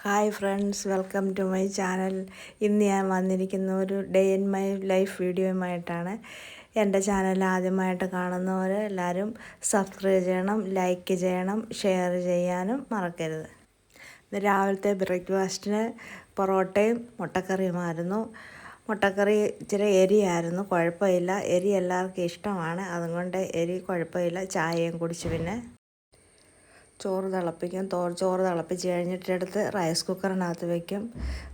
Hi friends, welcome to my channel. ഇന്ന് ഞാൻ വന്നിരിക്കുന്ന ഒരു ഡേ ഇൻ മൈ ലൈഫ് വീഡിയോയുമായിട്ടാണ്. എൻ്റെ ചാനൽ ആദ്യമായിട്ട് കാണുന്നവർ എല്ലാവരും സബ്സ്ക്രൈബ് ചെയ്യണം, ലൈക്ക് ചെയ്യണം, ഷെയർ ചെയ്യാനും മറക്കരുത്. ഇന്ന് രാവിലത്തെ ബ്രേക്ക്ഫാസ്റ്റിന് പൊറോട്ടയും മുട്ടക്കറിയുമായിരുന്നു. മുട്ടക്കറി ഇച്ചിരി എരിയായിരുന്നു, കുഴപ്പമില്ല. എരി എല്ലാവർക്കും ഇഷ്ടമാണ്, അതുകൊണ്ട് എരി കുഴപ്പമില്ല. ചായയും കുടിച്ച് പിന്നെ ചോറ് തിളപ്പിക്കും. ചോറ് തിളപ്പിച്ച് കഴിഞ്ഞിട്ടെടുത്ത് റൈസ് കുക്കറിനകത്ത് വയ്ക്കും.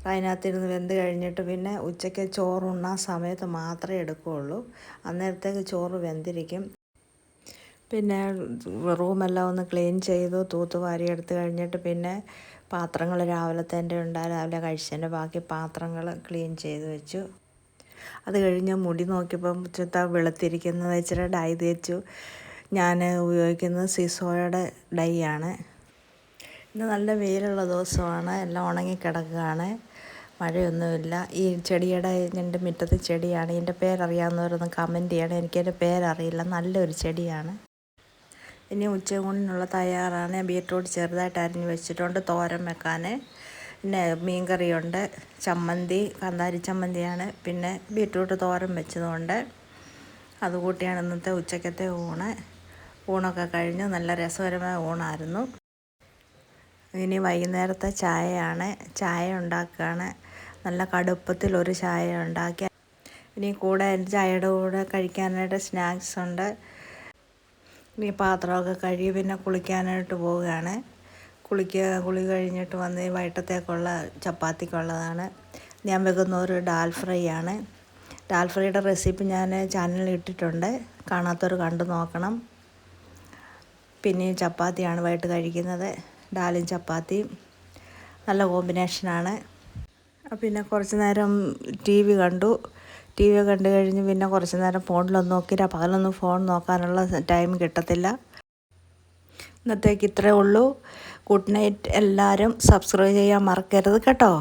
അതിനകത്തിരുന്ന് വെന്ത് കഴിഞ്ഞിട്ട് പിന്നെ ഉച്ചയ്ക്ക് ചോറുണ്ണാൻ സമയത്ത് മാത്രമേ എടുക്കുകയുള്ളൂ. അന്നേരത്തേക്ക് ചോറ് വെന്തിരിക്കും. പിന്നെ റൂമെല്ലാം ഒന്ന് ക്ലീൻ ചെയ്തു, തൂത്തുവാരി എടുത്ത് കഴിഞ്ഞിട്ട് പിന്നെ പാത്രങ്ങൾ രാവിലെ കഴിച്ചതിൻ്റെ ബാക്കി പാത്രങ്ങൾ ക്ലീൻ ചെയ്ത് വെച്ചു. അത് കഴിഞ്ഞ് മുടി നോക്കിയപ്പം വെളുത്തിരിക്കുന്നത് ഇച്ചിരി ഡൈ തേച്ചു. ഞാൻ ഉപയോഗിക്കുന്നത് സിസോയുടെ ഡൈ ആണ്. ഇന്ന് നല്ല വെയിലുള്ള ദിവസമാണ്, എല്ലാം ഉണങ്ങിക്കിടക്കുകയാണ്, മഴയൊന്നുമില്ല. ഈ ചെടിയുടെ എൻ്റെ മുറ്റത്ത് ചെടിയാണ്. ഇതിൻ്റെ പേരറിയാവുന്നവരൊന്ന് കമൻറ്റ് ചെയ്യണം, എനിക്കതിൻ്റെ പേരറിയില്ല. നല്ലൊരു ചെടിയാണ്. ഇനി ഉച്ചയൂണിനുള്ള തയ്യാറാണ്. ബീറ്റ്റൂട്ട് ചെറുതായിട്ട് അരിഞ്ഞ് വെച്ചിട്ടുണ്ട് തോരൻ വെക്കാൻ. പിന്നെ മീൻകറിയുണ്ട്, ചമ്മന്തി കാന്താരി ചമ്മന്തിയാണ്, പിന്നെ ബീറ്റ്റൂട്ട് തോരൻ വെച്ചതുകൊണ്ട് അതുകൂട്ടിയാണ് ഇന്നത്തെ ഉച്ചക്കത്തെ ഊണൊക്കെ കഴിഞ്ഞ് നല്ല രസകരമായ ഊണായിരുന്നു. ഇനി വൈകുന്നേരത്തെ ചായ ഉണ്ടാക്കുകയാണ്. നല്ല കടുപ്പത്തിലൊരു ചായ ഉണ്ടാക്കി. ഇനി കൂടെ ചായയുടെ കൂടെ കഴിക്കാനായിട്ട് സ്നാക്സ് ഉണ്ട്. ഇനി പാത്രമൊക്കെ കഴുകി പിന്നെ കുളിക്കാനായിട്ട് പോവുകയാണ്. കുളി കഴിഞ്ഞിട്ട് വന്ന് വൈകിട്ടത്തേക്കുള്ള ചപ്പാത്തിക്കുള്ളതാണ്. ഞാൻ വെക്കുന്ന ഒരു ഡാൽ ഫ്രൈ ആണ്. ഡാൽ ഫ്രൈയുടെ റെസിപ്പി ഞാൻ ചാനലിൽ ഇട്ടിട്ടുണ്ട്, കാണാത്തവർ കണ്ടു നോക്കണം. പിന്നെ ചപ്പാത്തിയാണ് വൈകിട്ട് കഴിക്കുന്നത്. ഡാലും ചപ്പാത്തിയും നല്ല കോമ്പിനേഷനാണ്. പിന്നെ കുറച്ച് നേരം ടി വി കണ്ടു കഴിഞ്ഞ് പിന്നെ കുറച്ച് നേരം ഫോണിലൊന്നും നോക്കിയില്ല. പകലൊന്നും ഫോൺ നോക്കാനുള്ള ടൈം കിട്ടത്തില്ല. ഇന്നത്തേക്ക് ഇത്രയേ ഉള്ളൂ. Good night. എല്ലാവരും സബ്സ്ക്രൈബ് ചെയ്യാൻ മറക്കരുത് കേട്ടോ.